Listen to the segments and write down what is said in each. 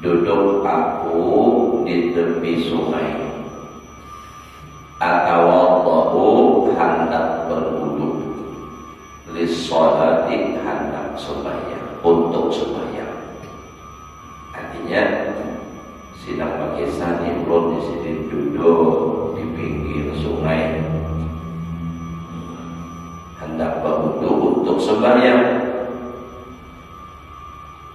Duduk aku di tepi sungai, atau hendak berwudu, lissolati hendak sembahyang, untuk sembahyang. Artinya sidang pakai sani ulun di sini duduk di pinggir sungai, hendak berwudu untuk sembahyang.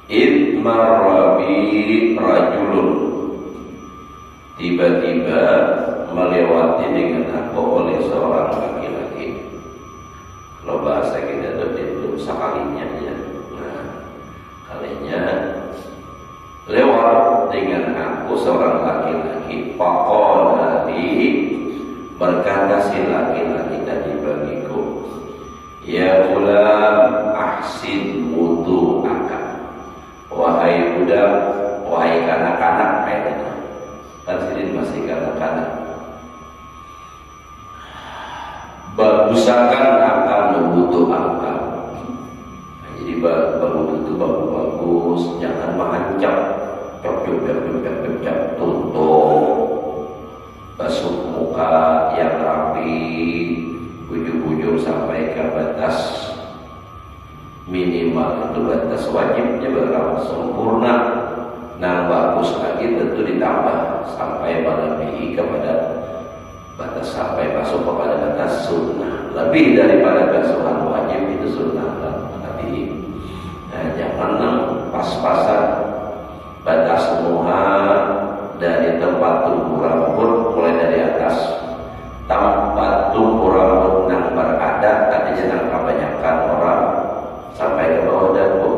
Idmarabi rajulun, tiba-tiba melewati dengan aku oleh seorang laki-laki. Kalau bahasa kita itu sekalinya ya. Nah, kalinya lewat dengan aku seorang laki-laki. Faqala li, berkata si laki-laki tadi bagiku, ya ghulam ahsin wudu'aka. Wahai budak, wahai kanak-kanak, kayaknya kan sini masih kanak-kanak, bagusakan akan wudu angka. Nah, jadi berwudu itu bagus, jangan mengancam, cok, tutup, basuh muka yang rapi, ujung-ujung sampai ke batas minimal, itu batas wajibnya berapa sempurna. Nah, bagus lagi tentu ditambah sampai melebihi kepada batas, sampai masuk kepada batas sunnah. Lebih daripada basuhan wajib itu sunnah tadi. Nah, jangan pas-pasan batas muha dari tempat tumbuh rambut, mulai dari atas tempat tumbuh rambut yang berada, artinya yang kebanyakan orang sampai ke bawah dagu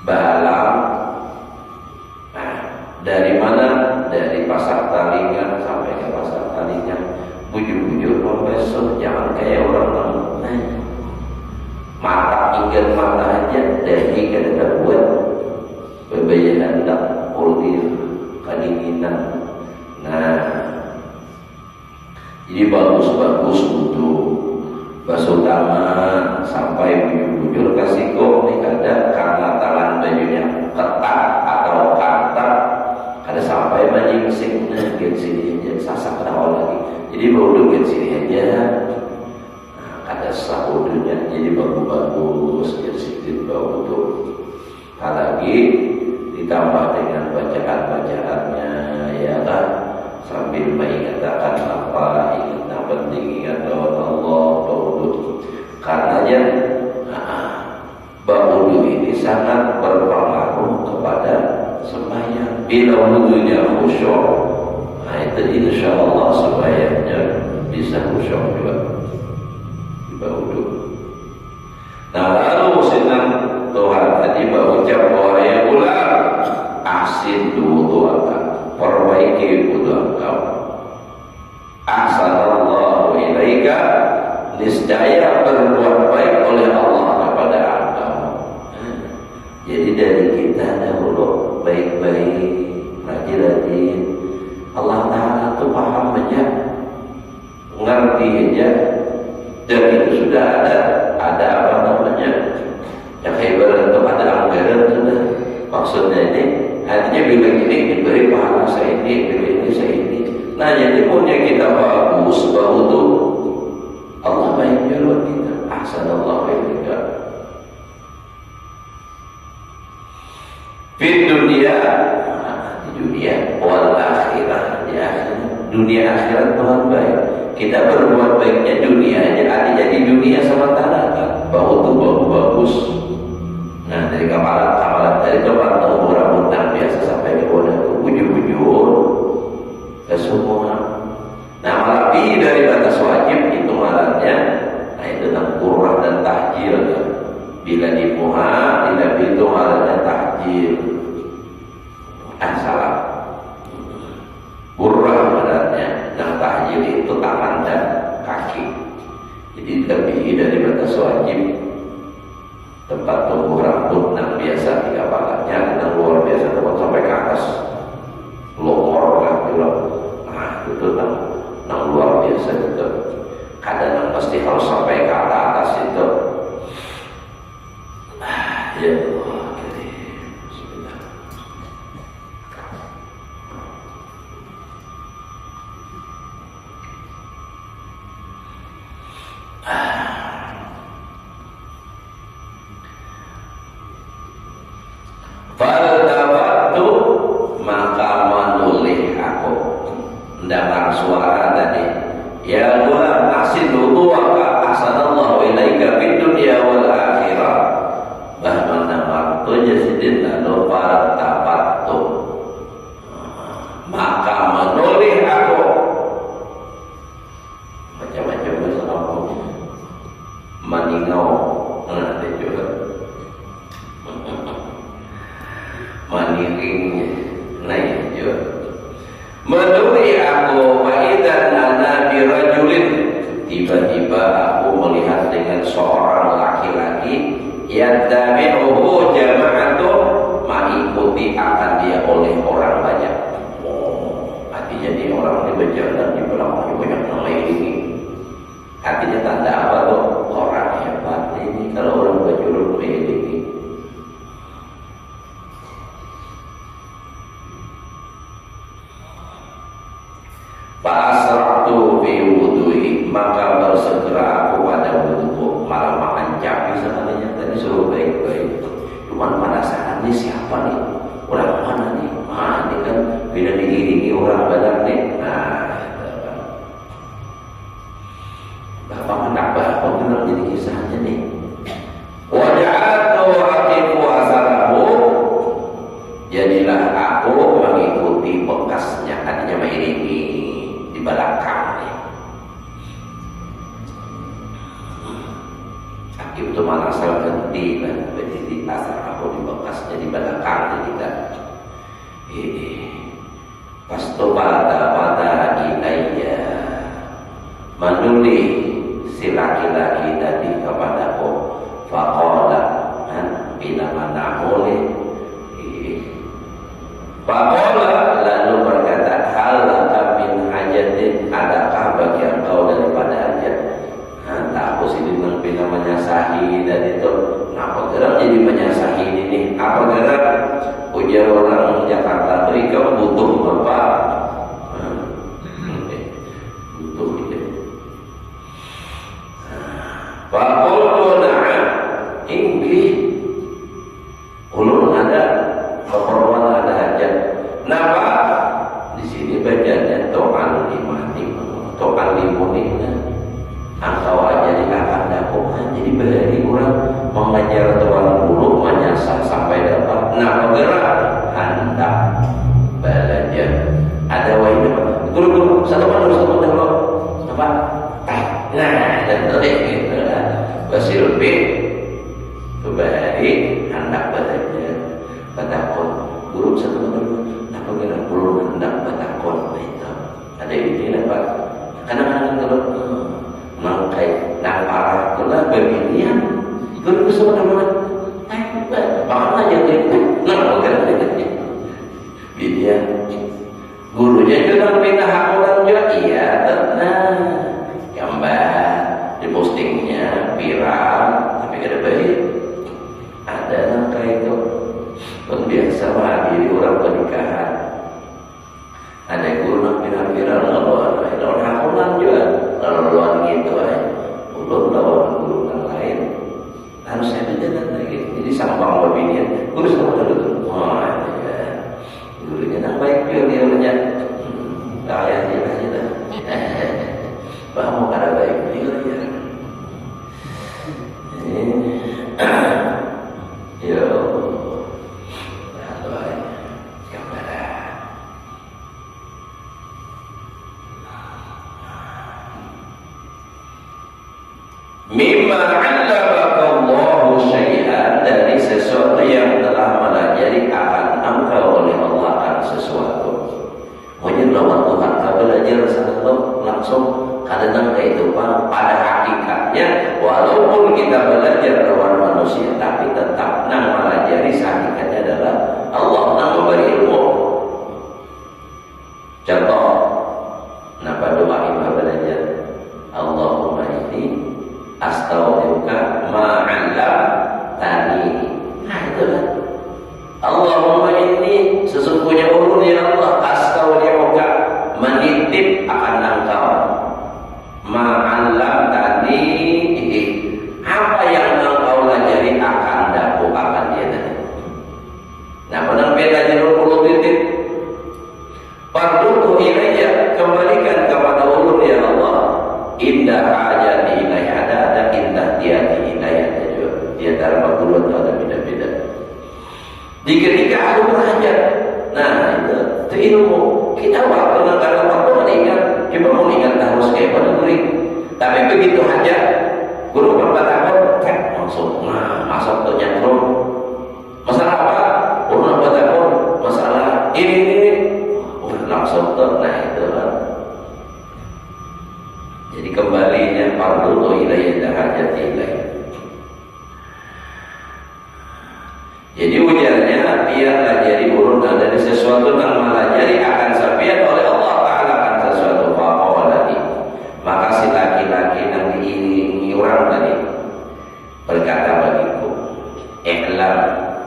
balang. Nah, dari mana? Dari pasar talingan sampai ke pasar talingan, bujur-bujur membesuk, jangan kayak orang lain. Mata ingat mata aja, dari kada buat bebayan hendak uldir kedinginan. Nah, Jadi bagus-bagus untuk basuh tangan sampai bujur-bujur kasih kok nih ada karena tangan bajunya ketat atau kantak ada sampai menyingsing gen sini aja sasak tahu lagi jadi baudu gen sini aja ada sahudunya jadi bagus-bagus gen sedikit bau tuh apalagi ditambah dengan bacaan-bacaannya ya kan sambil mengingatkan apa ingat penting ingat lawan Allah baudu karenanya baudu ini sangat berpengaruh kepada sembahyang bila wudunya khusyuk nah itu insya Allah sembahyangnya bisa khusyuk juga di baudu. Nah lalu senang Tuhan tadi berucap bahwa ya ular asin wudu akan perbaiki wudu engkau ahsanallahu ilaika niscaya berbuat baik oleh Allah kepada engkau. Jadi dari kita dahulu baik-baik rajin-rajin Allah Ta'ala itu paham aja ngerti aja dan itu sudah ada apa namanya yang ibarat itu ada anggaran sudah maksudnya ini artinya bila ini diberi pahala saya ini bila ini saya ini nah jadi punya kita bagus bahwa itu Allah baik juruan kita ahsanallahu ilaika di dunia wal akhirah di akhirat dunia akhirat Tuhan baik kita berbuat baiknya dunia aja artinya di dunia sementara kan bahwa itu bagus nah dari kamalan dari tempat tahu rambut biasa sampai ke bujur-bujur ke semua nah lebih dari batas wajib itu malamnya nah itu tentang qurrah dan tahjil kan bila dimuha tidak itu malamnya tahjil salah qurrah malamnya dan tahjil itu tangan dan kaki jadi lebih dari batas wajib tempat tumbuh rambut yang biasa tiga balatnya yang luar biasa tempat sampai ke atas longor lah nah itu yang luar biasa itu kadang yang pasti harus sampai ke atas itu ya Allah jadi bismillah Faltabatu maka menulih aku mendengar suara tadi ya gulam asin wudu'aka ahsanallahu ilaika fid dunya wal akhirah bahwa nama tujasidin lalu faltabatu maka menulih aku macam-macam bahasa apa maningau ada juga maniringnya naik juga menuri aku fa'idan ana birajulin tiba-tiba aku melihat dengan seorang laki-laki yattabi'uhu jama'atun mengikuti akan dia oleh orang banyak artinya dia orang ini berjalan di belakangnya banyak mengelilingi artinya tanda apa tuh orang hebat ini kalau orang berjulur mengelilingi Fa'asra'tu fi wudu'i maka bersegera aku pada wudu malah makan cabai sebenarnya tadi suruh baik-baik cuman penasaran nih siapa nih orang mana nih ini kan bila diiringi orang banyak nih nah bapak anak bapak bilang jadi kisahnya nih waja'atu aqifu asarahu jadilah aku mengikuti bekasnya artinya mengiringi di belakang nih. Hakim itu mana asal ganti kan berdiri asal aku di bekasnya di belakang kita. Ini pas tu pada ilayya menuli si laki-laki tadi kepadaku faqala kan bila mana boleh faqala lalu berkata hal laka min hajatin adakah bagi ujar orang Jakarta tuh ikam butuh apa? Butuh itu. Faqultu na'am, inggih. Ulun ada keperluan, ada hajat. Napa? Di sini bacanya to'an limani, to'an limunina. Angkau aja di akan dapat. Jadi beri orang mengajar tuan guru menyasar sampai dapat. Nah, bergerak hendak belajar. Ada wahyu apa? Guru satu pandang apa? Nah, dan gitu lah. Basil B kembali hendak belajar. Batakon guru satu pandang. Nah, bergerak guru hendak batakon itu. Ada ini dapat. Kadang-kadang kalau mangkai nak parah kena beginian guru semua teman makanya jadi nak bergerak dia gurunya juga pindah hakulan juga iya tenang gambar di postingnya viral tapi kada baik ada nangka itu pun biasa menghadiri orang pernikahan ada guru nak pindah viral lawan hakulan juga lawan gitu ulun lawan guru yang lain harus saya berjalan lagi jadi sambang berbinian guru sama dulu wah ya gurunya nak baik dia kaya dia aja dah mau kada baik dia ya mimma 'allamakallahu syai'an, dari sesuatu yang telah melajari akan engkau oleh Allah akan sesuatu. Mungkin lawan Tuhan kau belajar satu langsung kadang itu pada hakikatnya walaupun kita belajar lawan manusia tapi tetap nang melajari hakikatnya adalah Allah nang memberi ilmu. Contoh, napa doa kita belajar Allahumma inni astaghfiruka ma'allamtani. Nah itulah Allahumma inni sesungguhnya ulun ya Allah astaghfiruka menitip akan engkau ma'allamtani apa yang engkau lajari akan daku akan dia tadi. Nah penang belajar ulun titip parduku ilayya kembalikan kepada ulun ya Allah indah hajati ilayya ada indah tiati ilayya juga di antara makulun ada beda-beda di ketika aku berhajat. Nah itu ilmu kita waktu negara waktu meninggal coba mau ingat harus kayak pada guring tapi begitu hajat guru berbatakon langsung masuk ke nyantrum masalah apa? Urut berbatakon masalah ini langsung ke nah itu lah. Jadi kembalinya fardu ilayya hajati ilayya. Jadi ujarnya biarlah jadi urun dari sesuatu yang melajari akan sapian oleh Allah Ta'ala akan sesuatu faqawalati. Maka si laki-laki yang diiringi orang tadi berkata bagiku i'lam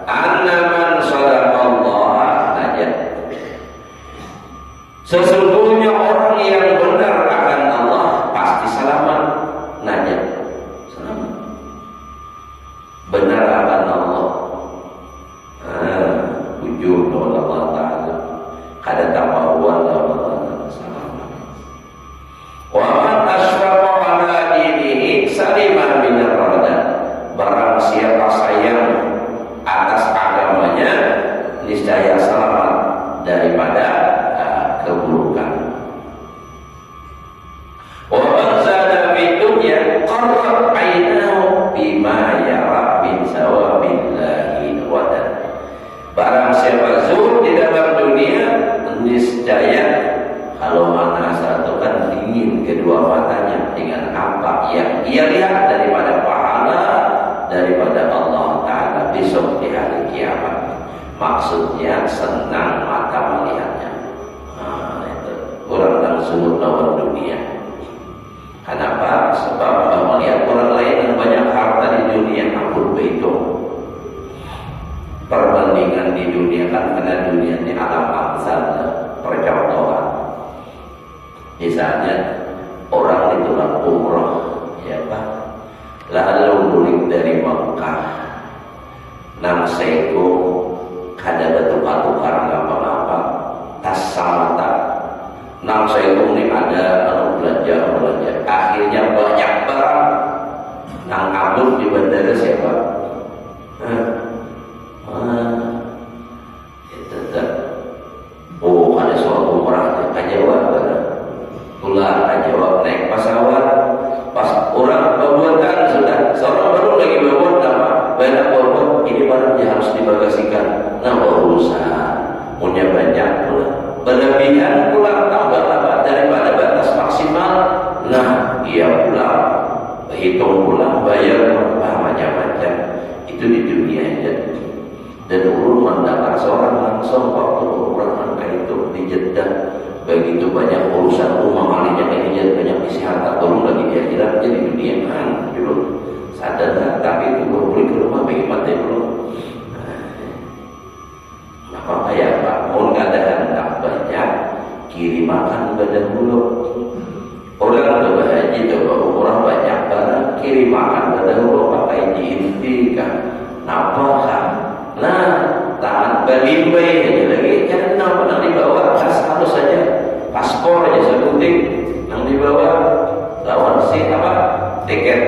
anna man sadaqallah najat. Sesungguhnya orang yang benar akan Allah pasti selamat najat. Selamat benar akan Allah ujur kepada Allah Ta'ala kada tapahuan Allah Ta'ala selamat. Wa man asrafa ala dinihi salima minar rada. Barang siapa sayang atas agamanya niscaya selamat daripada keburukan. Wa man zada fi dunya qarrat 'ainahu bima yara min sawabillahi wa dan. Barang siapa zuhud di dalam dunia niscaya kalau mana satu kan dingin kedua matanya dengan apa yang ia lihat daripada pahala daripada Allah Ta'ala besok di hari kiamat. Maksudnya senang mata melihatnya. Itu orang yang zuhud lawan dunia. Kenapa? Sebab melihat orang lain yang banyak harta di dunia ampun begitu perbandingan perbandingan di dunia kan, karena dunia ini alam amsal, percontohan. Misalnya orang itu umroh, ya Pak, lalu balik dari Mekah, nang seko kada bertukar-tukar apa-apa, tas sama tak, nang seko ini ada belanja, akhirnya banyak barang, nang abun di bandara siapa? Oh, ada suatu umrah kajawab, pulang kajawab naik pesawat, pas orang berbuatan sudah, seorang baru lagi berbuat apa? Banyak berbuat, ini barangnya harus dibagasikan. Nah, urusan punya banyak pula, berlebihan pula tambah apa daripada batas maksimal. Nah, ia pulang, hitung pulang, bayar macam-macam. Itu di dunia aja. Dan ulun mendengar seorang langsung waktu orang itu di Jeddah, begitu banyak urusan rumah kalinya kayaknya banyak isi harta turun lagi di akhirat, jadi dunia kan dulu sadar tak, tapi itu boleh ke rumah bagi mati belum. Apa kayak Pak mau keadaan tak banyak kiri makan badan dulu. Orang coba haji coba umrah banyak barang kiri makan badan dulu pakai jintika nafkah. Nah, tangan belimbai aja lagi, jangan kenapa nak dibawa tas halus saja, paspor aja segunting, yang dibawa lawan si apa tiket,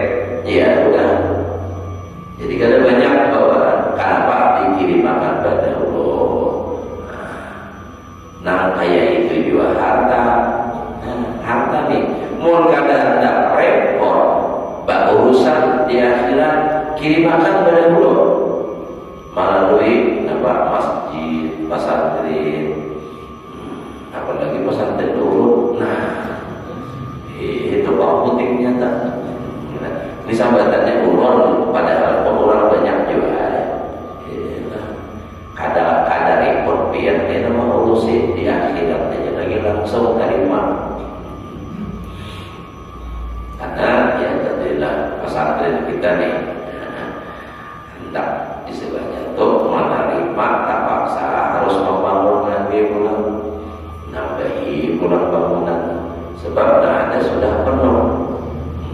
ya udah. Jadi kada banyak bawaan, kenapa dikirim makan pada Allah. Nah, kayak itu juga harta, harta nih, mau kada ada repot, bak urusan di akhirat kirim makan pada Allah. Melalui apa masjid, pesantren, apalagi pesantren dulu. Nah, itu bang pentingnya tak. Ini sambatannya ulun, padahal orang banyak juga. Kadang repot biar dia nama urusin di akhirat aja lagi langsung terima. Karena ya tentulah pesantren kita nih hendak istilahnya untuk menerima tak paksa harus membangun lagi pulang, nambahi pulang bangunan sebab ada sudah penuh,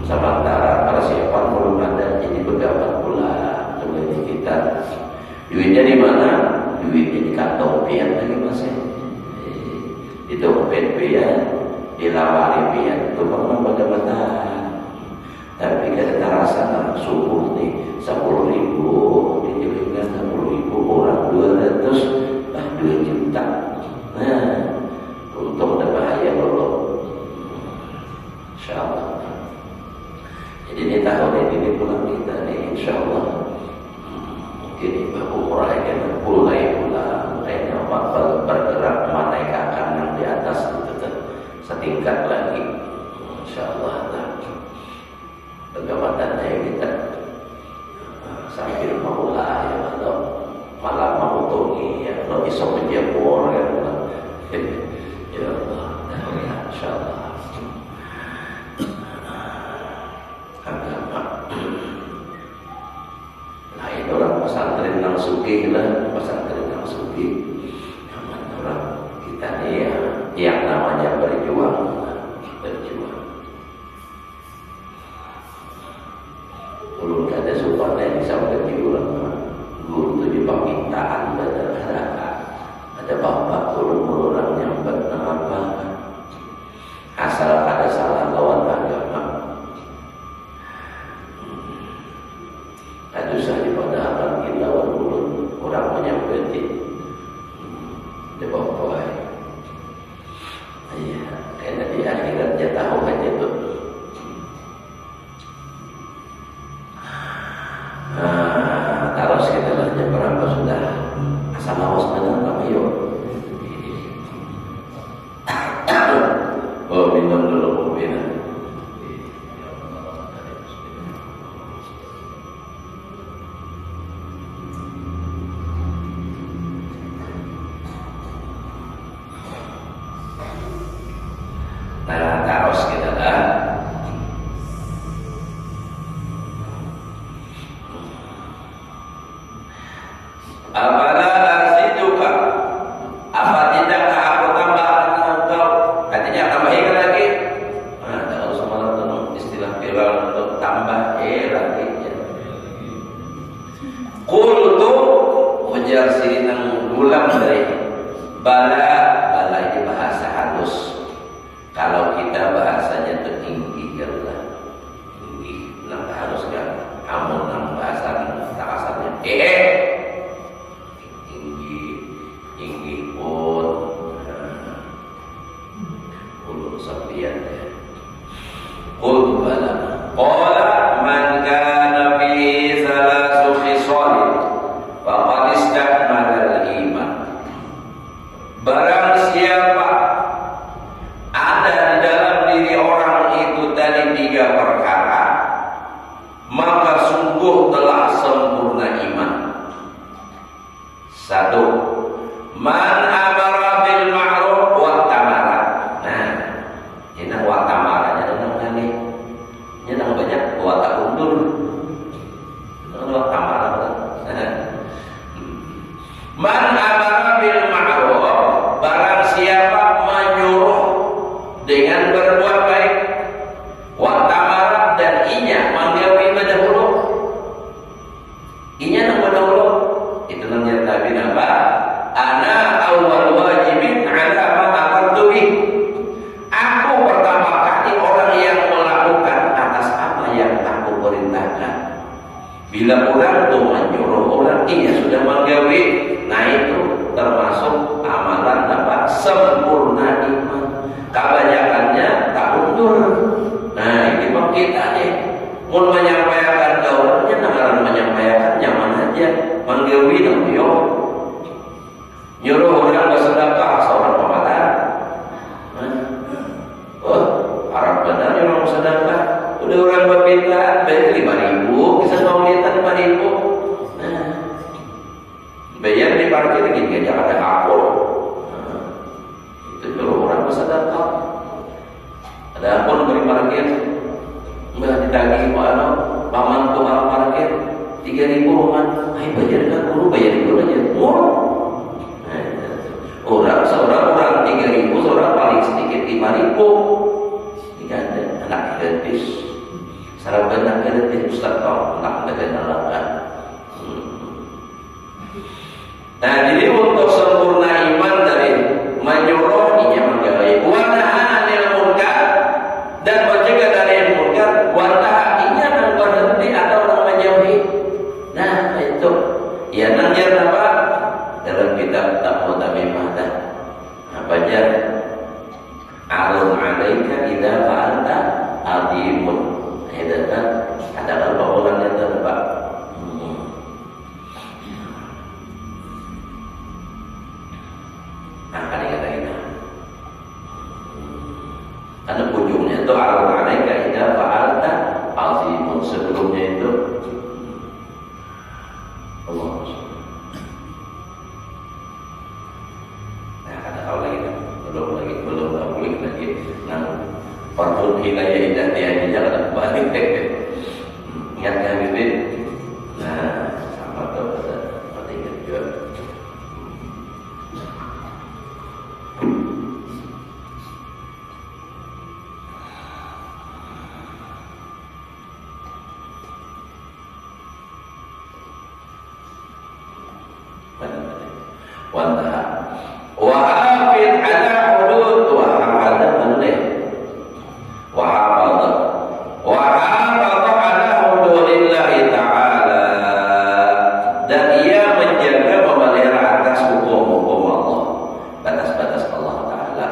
sementara persiapan belum ada, jadi pegabat pula menjadi kita. Duitnya di mana? Duitnya di kantong pian lagi mas ya, di dompet pian, di lamari pian itu memang bagaimana. Tapi kada terasa subuh nih 10.000 dijualkan 10.000 orang 200 2 juta. Nah, untung ada bahaya loh. Insyaallah. Jadi ini tahun ini pulang kita nih insyaallah. Mungkin umrah kan mulai pulang, kayaknya bergerak menaikkan yang di atas itu setingkat lagi. Insyaallah. Kegawatannya kita sambil maulah ya atau malah mau tungi ya kalau bisa menjebor ya Allah. Ya Allah, insyaallah. Agama lain orang pesantren nang sugih lah, pesantren nang sugih. Orang kita nih ya, yang namanya berjuang. Belum ada sopan yang bisa bagi ulama. Guru itu juga mintaan ada bapak guru orang yang bernama asal ada salah lawan agama. Ada usah dipadahkan kita lawan mulut orang menyampaikan. Ada bapak. Iya, karena di akhirat dia tahu aja tuh. Taruh sekitarnya berapa sudah asal awas benar apa yuk. Oh minum dulu minum. Nah taruh Kalau kita bahasanya tertinggi lah, tinggi, nah harus kan, amun nang bahasa kasarnya, tinggi pun, ulun sapian ya. Qul bala, qala man kana fi salasu khisal, faqad istakmala al-iman. Barang siapa ada di dalam diri orang itu tadi 3 perkara, maka sungguh telah sempurna iman. 1. Man amara bil ma'ruf wa tamara. Nah, ini wa tamaranya dengan kali. Ini nang banyak wa takundur. Wa tamara. Man amara bil ma'ruf, barang siapa menyuruh dengan berbuat baik, wa tamara, dan inya manggawi berdahulu. Inya nang berdahulu itu namanya tabi apa? Ana awal wajibin ala ma amartu bih. Aku pertama kali orang yang melakukan atas apa yang aku perintahkan. Bila orang itu menyuruh orang, inya sudah manggawi. Nah itu termasuk amalan apa? Sempurna iman. Kebanyakannya tak mundur. Nah ini bang kita nih, mau menyampaikan ke orangnya, namaran menyampaikan nyaman aja, manggawi namanya, nyuruh orang bersedekah seorang pematar. Oh, Arab benar nyuruh bersedekah. Udah orang berpindah bayar 5.000, bisa maulitan 5.000. Nah, bayar di parkir gini aja ada akul. Itu nyuruh orang bersedekah. Ada pun beri parkir, mbak ditagih mana, paman tukang parkir 3.000 paman, ayo bayar kan, guru bayar dulu aja, murah. Orang seorang 3.000, seorang paling sedikit 5.000. Jika ada anak gratis, sarang benar gratis, Ustaz tahu anak negara. Nah jadi untuk sempurna iman dari menyuruh inya menggapai wa naha anil munkar, dan mencegah dari munkar, wa ta'inya nang berhenti atau nang menjauhi. Nah itu ya nang jar apa dalam kitab Taqwa Tamimah apa jar arun alaika idza fa'alta adimun. Itu kan ada kalau orang itu apa karena ujungnya itu arun alaika idza fa'alta azimun. Sebelumnya itu Allah. Nah kata kau lagi belum boleh lagi. Nah perlu hidayah hidayahnya kata kembali. Ingat ya Bibit. Nah sama tuh seperti itu juga. Wahafid ala hudud wahafad boleh wahafad ala hududillahi ta'ala, dan ia menjaga memelihara atas hukum-hukum Allah, batas-batas Allah Ta'ala.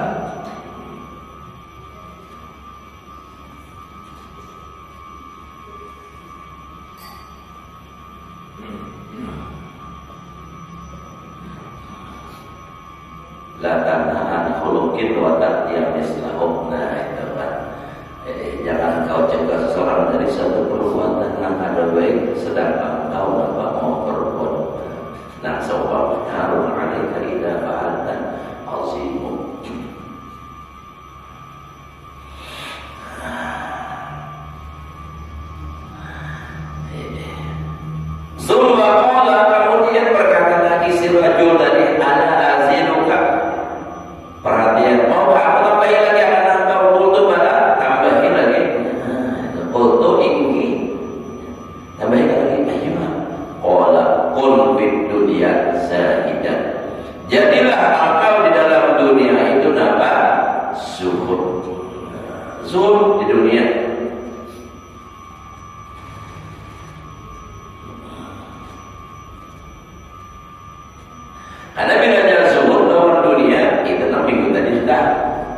La tanhaan khuluqin wa ta'tiya mislahum. Nah itu kan, jangan kau cegah seseorang dari satu perbuatan yang ada baik sedangkan kau dapat mau berbuat. Nah seumpamanya harun alaika idza fa'alta azimun. Summa qala, kemudian berkata lagi si rajul tadi, ala azinuka. Perhatian, mau aku tambahin lagi akan kau kultu pada tambahin lagi. Kultu inggi tambahin lagi. Ayo, qala kun fid dunya zahidan. Jadilah engkau di dalam dunia itu napa? Zuhud. zuhud di dunia. Karena bedanya zuhud lawan dunia itu minggu tadi sudah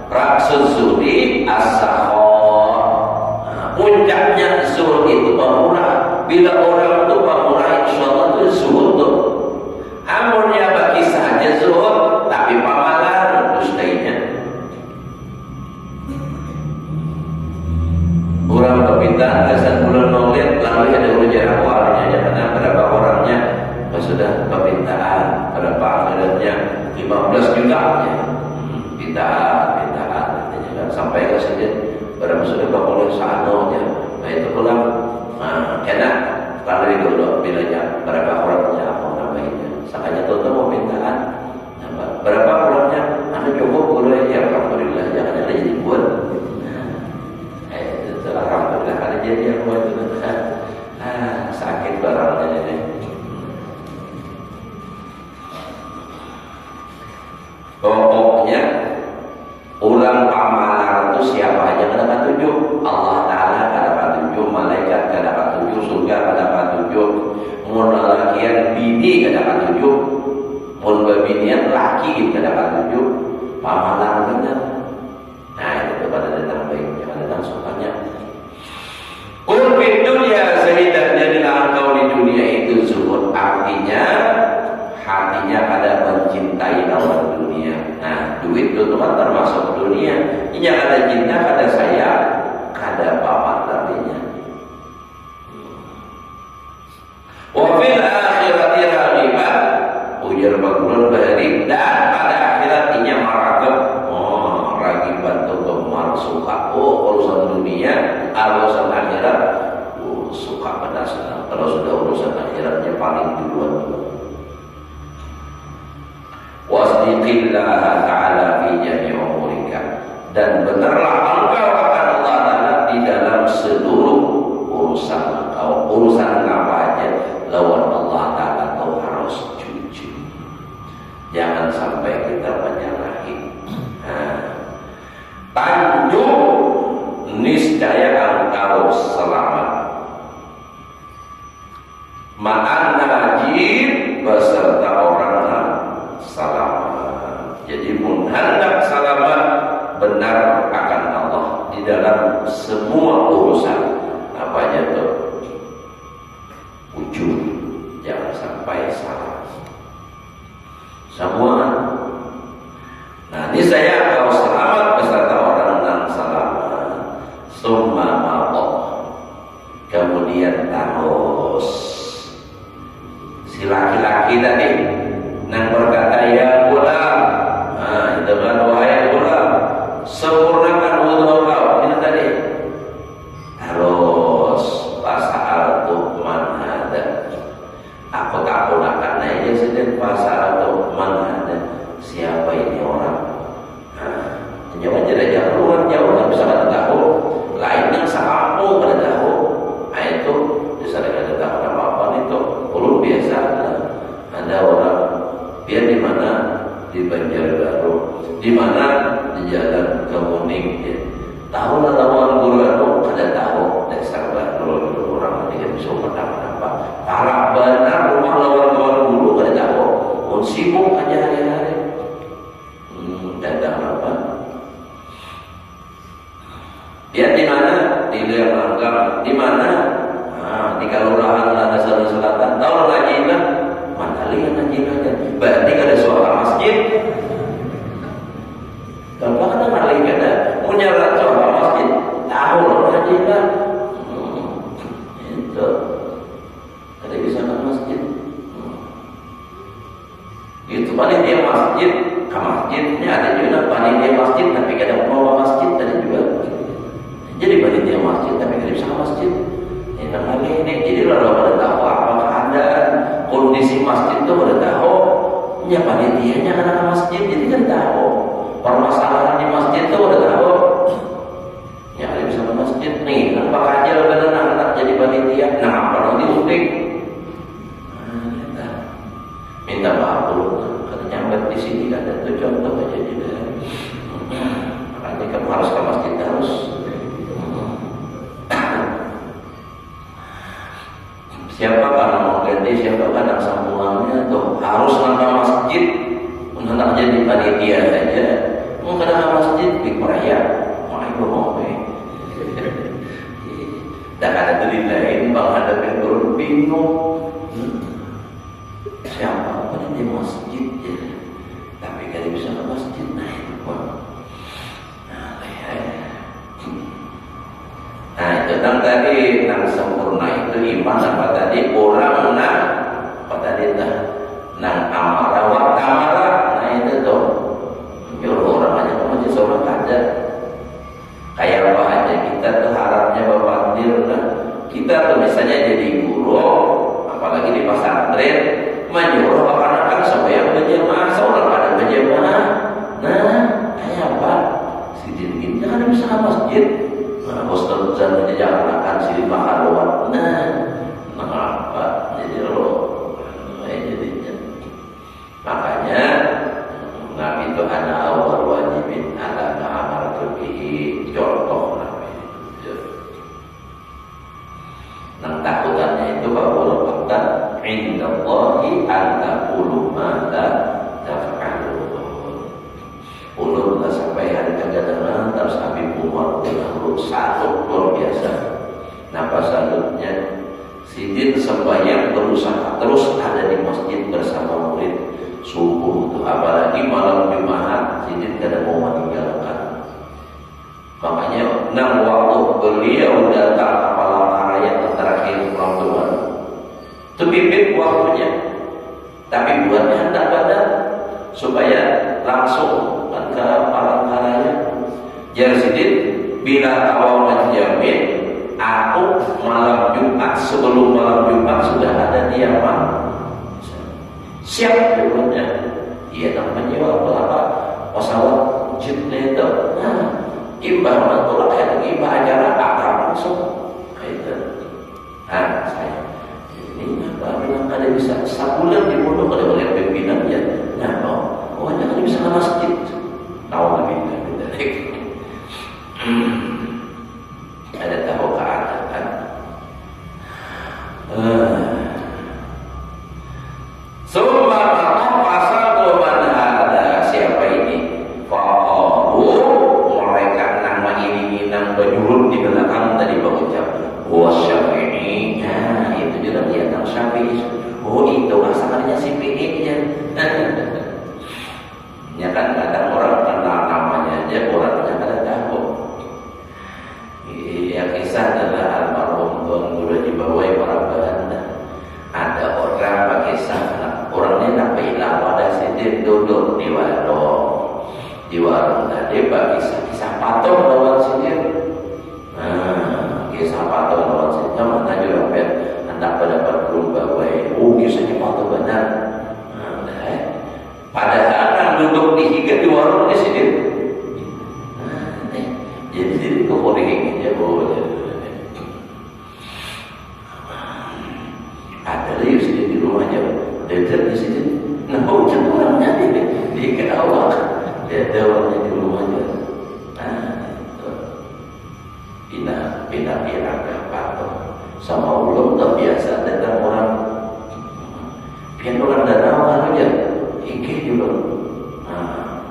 raksud zuhdi as-sakhor. Puncaknya zuhud itu pemurah. Bila orang itu pemurah, insya Allah itu zuhud tuh. Amunnya bagi saja zuhud, tapi pamalan dustainya. Orang kepintaran kesan bulan Maulid, lalu ada ujian awalnya aja karena berapa orangnya sudah kepintaran, berapa akhirnya 15 juta ya. Pintaan kan sampai ke sini berapa sudah boleh sanonya. Nah itu pulang karena kalau itu loh bilanya berapa orangnya apa namanya. Sakanya tuh mau pintaan. Berapa orangnya? Anda cukup boleh ya alhamdulillah jangan ada jadi buat. Alhamdulillah ada jadi yang buat itu. Sakit barangnya ini. Pokoknya ulang pamalar itu siapa aja kada patujuh. Allah Ta'ala kada patujuh, malaikat kada patujuh, surga kada patujuh, mun lalakian bini kada patujuh, mun babinian laki kada patujuh. Pamalar benar. Nah itu pada datang baiknya, pada datang sukanya. Qul fid dunya zahidan, jadilah engkau di dunia itu zuhud, artinya hatinya kada mencintai lawan dunia. Nah, duit itu kan termasuk dunia. Ini kada cinta, kada sayang, kada papat artinya. Wa fil akhirati raghibah, ujar bagulun bahari, dan pada akhiratnya maragab. Oh, ragiban itu gemar suka. Oh, urusan dunia, urusan akhirat, suka pada senang. Kalau sudah urusan akhiratnya paling duluan. Wasdiqillah ta'ala fi jami' umurika, dan benarlah engkau akan Allah Ta'ala di dalam seluruh urusan engkau. Urusan apa aja lawan Allah Ta'ala kau harus jujur, jangan sampai kita menyalahi. Tanjung niscaya engkau selamat. Ma'an najib beserta orang selamat. Jadi hendak selamat benar akan Allah di dalam semua urusan. Apa aja tuh? Ujung, jangan sampai salah. Semua. Nah, ini saya kalau selamat beserta orang yang selamat. Summa ma'oh. Kemudian terus si laki-laki tadi nang berkata ya gulam, itu kan wahai gulam, sempurnakan wudu kau. Itu tadi harus pasal tuh man ada. Aku tak gunakan aja sedang pasal tuh man ada. Siapa ini orang? Jauh aja keluar jauh nggak bisa kada tahu. Lain yang sekampung kada tahu. Nah itu bisa kada tahu apa itu. Ulun biasa ada orang dia di mana di Banjarbaru, di mana di Jalan Kemuning. Ya. Tahu lah lawan guru itu kada tahu dasar baru orang ini bisa apa. Parah benar rumah lawan guru kada tahu. Mun sibuk aja hari-hari. Datang apa? Dia di mana? Di Liang Langgar. Di mana? Di Kalurahan Landasan Selatan. Tahu ngaji lah. Mandali yang ngaji aja. Berarti ada suara masjid. Bapak kata mandali kada punya suara masjid. Tahu loh ngaji lah. Itu. Kada bisa ke masjid. Itu panitia masjid. Ke masjidnya ada juga panitia masjid tapi kada mau masjid tadi juga. Jadi panitia masjid tapi kada bisa ke masjid. Ini jadi kalau pada tahu apa keadaan kondisi masjid itu pada tahu ya panitianya karena ke masjid jadi kan tahu permasalahan di masjid itu pada tahu ya ada bisa ke masjid nih nampak aja benar anak jadi panitia nah apa nanti udik minta maaf dulu karena nyambat di sini ada tuh contoh aja juga makanya kamu harus ke masjid terus jadi siapa kadang sambungannya tuh harus nambah masjid, hendak jadi panitia aja. Mau kadang masjid di Korea, mau itu mau dan ada dari lain bang ada yang turun bingung siapa pun di masjid ya. Tapi kalau bisa ke masjid nah itu bang. Nah itu tadi nang sempurna itu iman apa tadi orang apa tadi dah nang amara wa tamara. Nah itu tuh nyuruh orang aja ke masjid sholat aja. Kayak apa aja kita tuh harapnya bapandir nah. Kita tuh misalnya jadi guru apalagi di pesantren menyuruh anak-anak supaya berjamaah seorang pada berjamaah. Nah kayak apa sidin jangan bisa ke masjid. Nah Ustaz Zan jangan akan sidin makan luar. Nah apa jadi lo jadinya makanya Nabi itu ada awal wajibin ala ma'amar tubihi contoh Nabi nang takutannya itu bahwa fakta indallahi antaqulu ma la taf'alun ulun sampai hari kegadangan terus Habib Umar satu luar biasa. Napa salutnya Sidin sembahyang berusaha terus ada di masjid bersama murid subuh itu apalagi malam Jumat Sidin tidak mau meninggalkan. Makanya 6 waktu beliau datang malam raya yang terakhir malam Jumat itu pipit waktunya tapi buatnya hendak badan supaya langsung ke malam raya. Jadi Sidin bila awal menjamin aku malam Jumat sebelum malam Jumat sudah ada di Yaman siap jawabannya. Dia namanya apa pesawat jetnya itu imbah mantul kayak imbah acara akan langsung itu. Nah saya ini apa bilang ada bisa sebulan di pondok kalau oleh pimpinan ya. Nah pokoknya kalau bisa ke masjid tahu lebih dari ada tahu keadaan. Summa pasal man ada siapa ini? Faqalu mereka nama ini nang bajurut di belakang tadi berucap wa Syafi'i. Nah itu juga dia nang Syafi'i. Oh itu asalnya Syafi'i ya. Ya kan kadang orang kenal namanya aja orangnya kada tahu. Yang kisah adalah almarhum Tuan Guru di bawah para banda. Ada orang pakai sana, orangnya nak bilang pada Sidin duduk di warung tadi bagi kisah patung lawan Sidin. Kisah patung lawan Sidin, mana juga pen hendak pendapat guru bawah. Kisahnya patung benar. Padahal yang duduk di higa di warung di Sidin. Jadi Sidin kok boleh aja boleh. Ada lagi Sidin di rumahnya, dekat di Sidin. Nah, ucap orangnya di awal, dia ada orangnya di rumahnya. Pindah patung sama ulum tak biasa datang orang. Pian orang datang aja, ikut juga.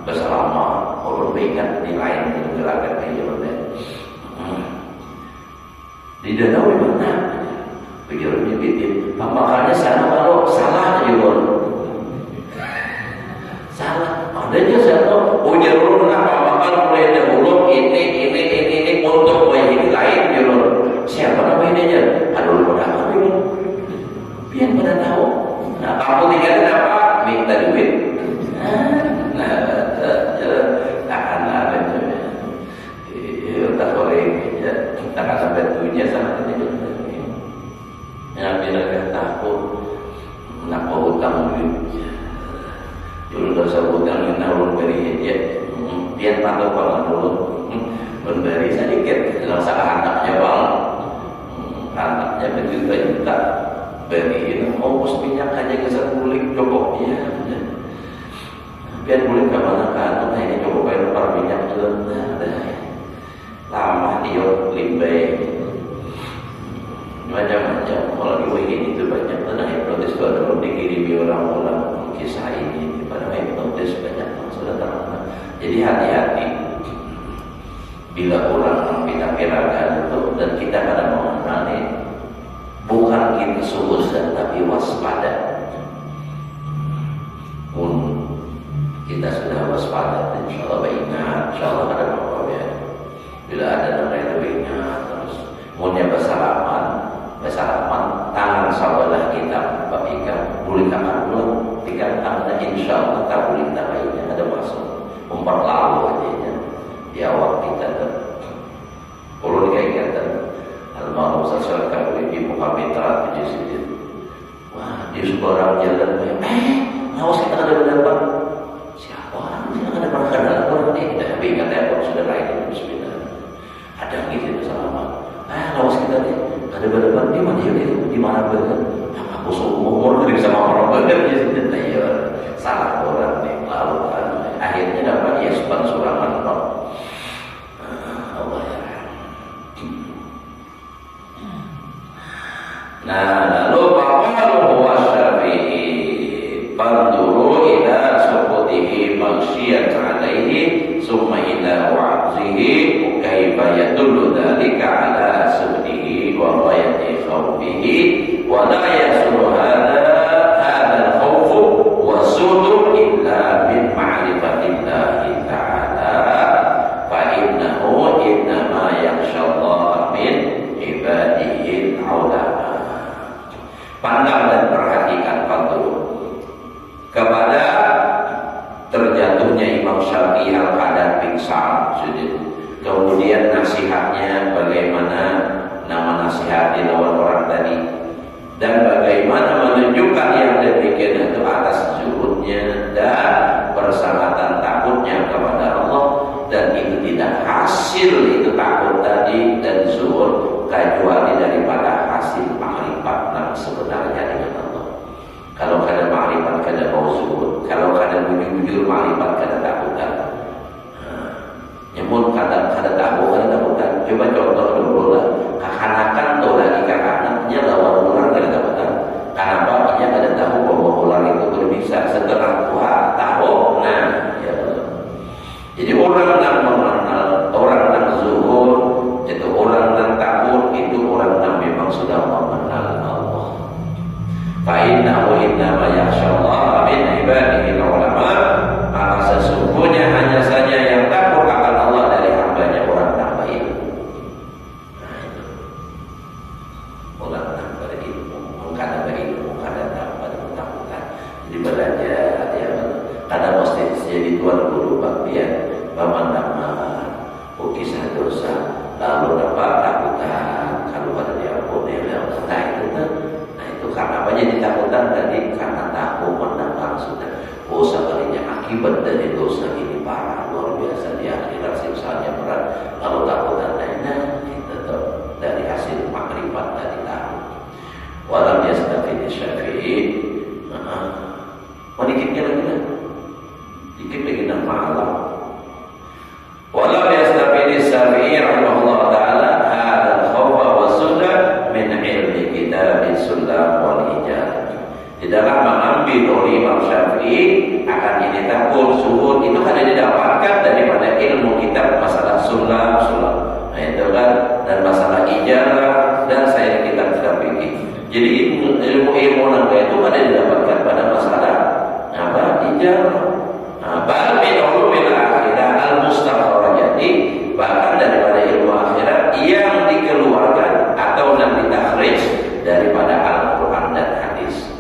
Bersama orang ingat di lain itu gerakan kayak mana? Di danau di mana? Pikirannya bitin. Makanya sana kalau salah juga. Salah. Adanya sana. Oh jalur apa bakal mulai dahulu ini untuk ini lain jalur. Siapa namanya? Aduh pada apa ini? Biar pada tahu. Nah kamu tinggalin apa? Minta duit. Tak boleh ya, tak akan bantunya sama ini. Yang bila takut nak hutang duit, dulu dosa hutang yang nurun beri dia, dia tahu kalau nurun memberi sedikit, langsung anaknya bang, anaknya berjuta-juta beriin, ongkos minyak aja kesan kulit cukup ya. Biar boleh ke mana kan, ini cukup bayar per minyak jelek, lama dia limbai macam-macam. Kalau ingin itu banyak, karena hipnotis itu ada dikirimi orang-orang kisah ini, pada hipnotis banyak sudah terkenal. Jadi hati-hati bila orang kita kirakan itu, dan kita kadang mengenali bukan kita suuzan tapi waspada. Pun kita sudah waspada, insya Allah ingat, insya Allah ada apa-apa ya. Bila ada nama itu ingat terus. Munya bersalaman, tangan sawalah kita bagikan, boleh kapan belum? Tiga tangan, insya Allah tak boleh tak lainnya ada masuk. Lalu aja di awal kita tuh. Kalau dikaitkan almarhum sesuatu di muka mitra di situ. Wah, dia seorang jalan awas kita ada berdepan. Siapa orang yang ada berkenal orang ini? Tapi ingat ya, sudah lain bismillah. Ada gitu selama. Awas kita nih ada berdepan di mana ya? Di mana benar? Aku umur dari sama orang benar ya sudah ya. Salah orang nih lalu akhirnya dapat ya suraman Allah ya. Nah, lalu faqala huwa Syafi'i fanduru ila suqutihi maghsyiyat alaihi summa ila wa'zihi kaifa yadullu dhalika ala subtihi wa ghayati khawfihi wa la yasuru hadha al-khawfu wa sudur illa min ma'rifatillahi ta'ala fa innahu innama yakhshallaha min ibadihi al-ulama. Pandang dan perhatikan fadlu kepada terjatuhnya Imam Syafi'i al-Qadar pingsan. Kemudian nasihatnya bagaimana nama nasihat lawan orang tadi, dan bagaimana menunjukkan yang demikian itu atas zuhudnya dan persyaratan takutnya kepada Allah, dan itu tidak hasil itu takut tadi dan zuhud kecuali daripada hasil makrifat yang sebenarnya dengan Allah. Kalau kada makrifat kada mau zuhud, kalau kada bujur makrifat kada takutan. Nyebut kada tahu kada takutan. Coba contoh dulu lah. Kekanakan tuh lagi kekanaknya lawan ular kada takutan. Kenapa? Ia kada tahu bahwa ular itu berbisa. Setelah tua tahu. Nah, ya. Jadi orang yang mengenal, orang yang zuhud, itu orang yang takut, itu orang yang memang sudah mengenal Allah. Fa innahu innama yakhshallaha min ibadihi ulama. Maka sesungguhnya hanya saja yang takut akan Allah dari hambanya orang yang berilmu. Nah itu orang yang berilmu, kada berilmu, kada takutan. Jadi belajar ya, kada mesti jadi tuan guru baktian pemandang kisah dosa lalu dapat takutan kalau pada diampuni oleh Allah. Nah itu karena apa jadi takutan tadi? Karena takut mendapat sudah. Oh sekalinya akibat dari dosa ini parah luar biasa di akhirat siksanya berat. Lalu takutan lainnya itu dari hasil makrifat tadi tahu. Walam yastafid Syafi'i. Dikitnya lagi dah. Dikit lagi dah malam. Walam yastafid Syafi'i rahimahullah ta'ala hadal khawfa wa sunnah min ilmi kitab sunnah wal ijazah. Di dalam mengambil oleh Imam Syafi'i akan ini takut zuhud itu kan didapatkan daripada ilmu kitab masalah sunnah. Nah itu kan, dan masalah ijazah dan saya kitab-kitab fikih. Jadi ilmu naga itu ada didapatkan pada masalah apa? Ijazah. Bal min ulumil akhirah al-mustakhrajati, bahkan daripada ilmu akhirat yang dikeluarkan atau yang ditakhrij daripada Al-Quran dan hadis.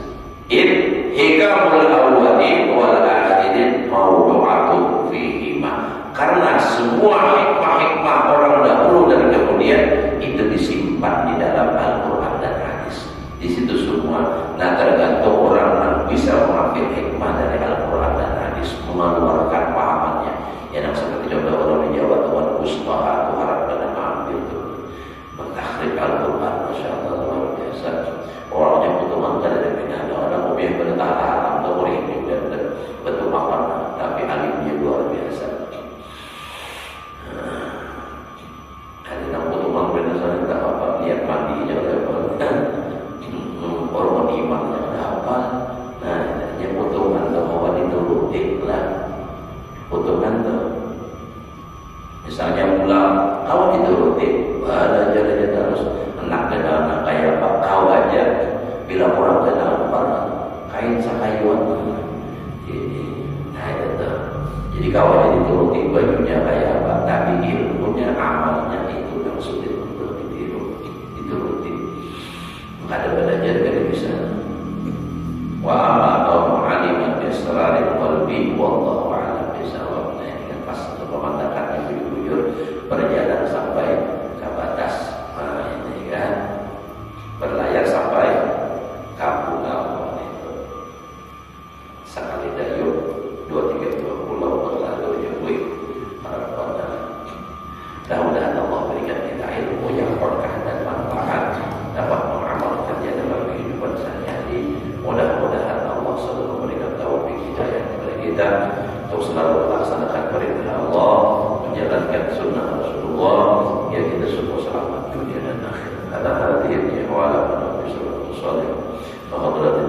Hikamul awwalin wal akhirin mawdu'atun fihima. Karena semua hikmah-hikmah orang dahulu dan kemudian itu disimpan di dalam Al-Quran dan hadis. Di situ semua. Nah tergantung orang imannya dapat. Nah, yang potongan tuh mau diturutin lah. Potongan tuh. Misalnya pulang, kau diturutin, belajar aja terus. Anak kenal anak kayak apa, kau aja. Bila orang kenal orang kain sakayuan. Nah itu tuh. Jadi kau aja diturutin bajunya kayak apa, tapi ilmunya, amalnya itu yang sulit untuk diturutin. Ada belajar dari bisa. Wa amma qawmu aliman bisraril qalbi wallahu a'lam bisawab. Nah, ini kan pas pemandangan yang bujur berjalan sampai ke batas. Nah, ini kan berlayar sampai kampung Allah itu. Sekali dayung 2-3 pulau berlalu jauh para pandangan. Mudah-mudahan Allah berikan kita ilmu yang berkah dan manfaat, dapat mengamalkannya dalam kehidupan sehari-hari. Mudah-mudahan Allah selalu memberikan taufik hidayah kepada kita untuk selalu melaksanakan perintah Allah, menjalankan sunnah Rasulullah, ya kita semua selamat dunia dan akhirat. Ala hadhihi wa ala man fi sallallahu alaihi wa sallam.